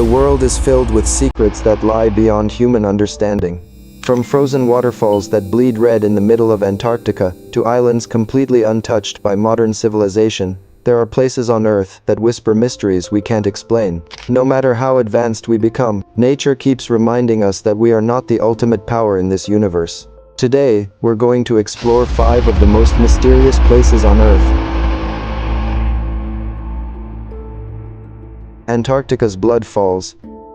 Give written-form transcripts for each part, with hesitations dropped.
The world is filled with secrets that lie beyond human understanding. From frozen waterfalls that bleed red in the middle of Antarctica, to islands completely untouched by modern civilization, there are places on Earth that whisper mysteries we can't explain. No matter how advanced we become, nature keeps reminding us that we are not the ultimate power in this universe. Today, we're going to explore 5 of the most mysterious places on Earth. Antarctica's Blood Falls.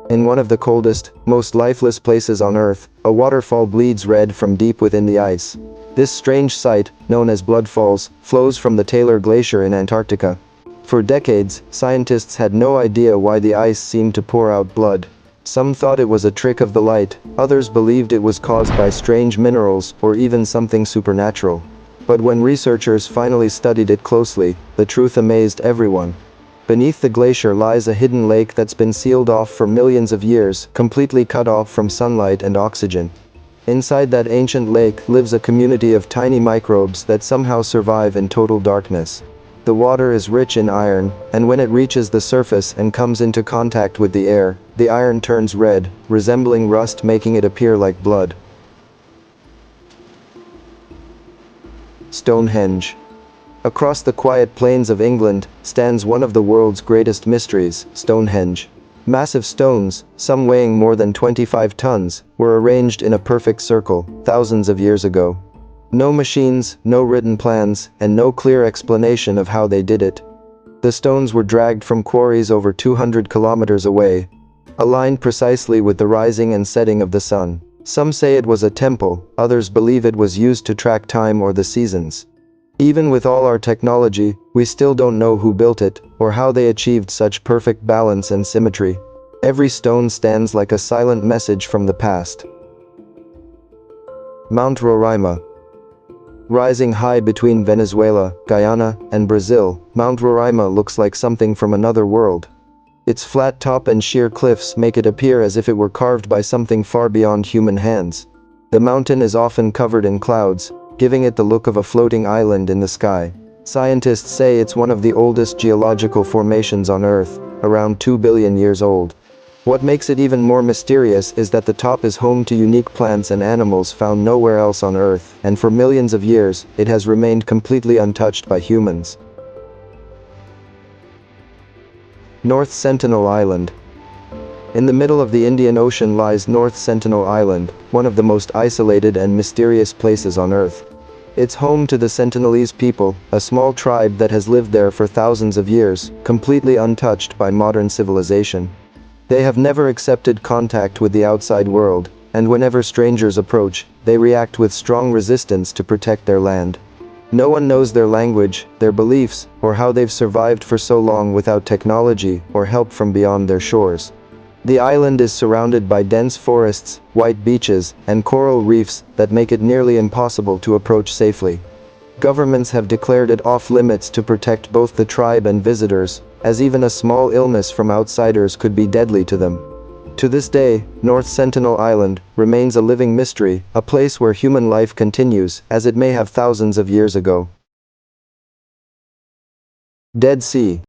In one of the coldest, most lifeless places on Earth, a waterfall bleeds red from deep within the ice. This strange sight, known as Blood Falls, flows from the Taylor Glacier in Antarctica. For decades, scientists had no idea why the ice seemed to pour out blood. Some thought it was a trick of the light, others believed it was caused by strange minerals or even something supernatural. But when researchers finally studied it closely, the truth amazed everyone. Beneath the glacier lies a hidden lake that's been sealed off for millions of years, completely cut off from sunlight and oxygen. Inside that ancient lake lives a community of tiny microbes that somehow survive in total darkness. The water is rich in iron, and when it reaches the surface and comes into contact with the air, the iron turns red, resembling rust, making it appear like blood. Stonehenge. Across the quiet plains of England stands one of the world's greatest mysteries, Stonehenge. Massive stones, some weighing more than 25 tons, were arranged in a perfect circle, thousands of years ago. No machines, no written plans, and no clear explanation of how they did it. The stones were dragged from quarries over 200 kilometers away, aligned precisely with the rising and setting of the sun. Some say it was a temple, others believe it was used to track time or the seasons. Even with all our technology, we still don't know who built it, or how they achieved such perfect balance and symmetry. Every stone stands like a silent message from the past. Mount Roraima. Rising high between Venezuela, Guyana, and Brazil, Mount Roraima looks like something from another world. Its flat top and sheer cliffs make it appear as if it were carved by something far beyond human hands. The mountain is often covered in clouds, giving it the look of a floating island in the sky. Scientists say it's one of the oldest geological formations on Earth, around 2 billion years old. What makes it even more mysterious is that the top is home to unique plants and animals found nowhere else on Earth, and for millions of years, it has remained completely untouched by humans. North Sentinel Island. In the middle of the Indian Ocean lies North Sentinel Island, one of the most isolated and mysterious places on Earth. It's home to the Sentinelese people, a small tribe that has lived there for thousands of years, completely untouched by modern civilization. They have never accepted contact with the outside world, and whenever strangers approach, they react with strong resistance to protect their land. No one knows their language, their beliefs, or how they've survived for so long without technology or help from beyond their shores. The island is surrounded by dense forests, white beaches, and coral reefs that make it nearly impossible to approach safely. Governments have declared it off-limits to protect both the tribe and visitors, as even a small illness from outsiders could be deadly to them. To this day, North Sentinel Island remains a living mystery, a place where human life continues, as it may have thousands of years ago. Dead Sea.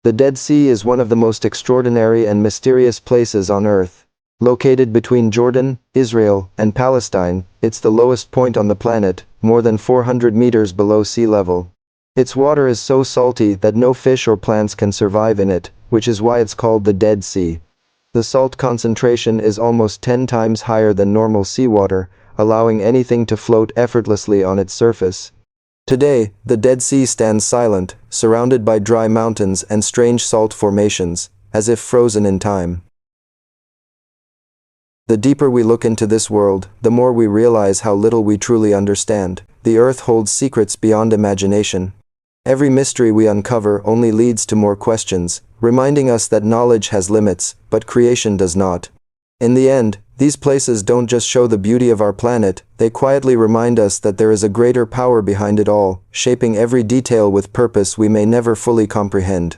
The Dead Sea is one of the most extraordinary and mysterious places on Earth. Located between Jordan, Israel, and Palestine, it's the lowest point on the planet, more than 400 meters below sea level. Its water is so salty that no fish or plants can survive in it, which is why it's called the Dead Sea. The salt concentration is almost 10 times higher than normal seawater, allowing anything to float effortlessly on its surface. Today, the Dead Sea stands silent, surrounded by dry mountains and strange salt formations, as if frozen in time. The deeper we look into this world, the more we realize how little we truly understand. The Earth holds secrets beyond imagination. Every mystery we uncover only leads to more questions, reminding us that knowledge has limits, but creation does not. In the end, these places don't just show the beauty of our planet, they quietly remind us that there is a greater power behind it all, shaping every detail with purpose we may never fully comprehend.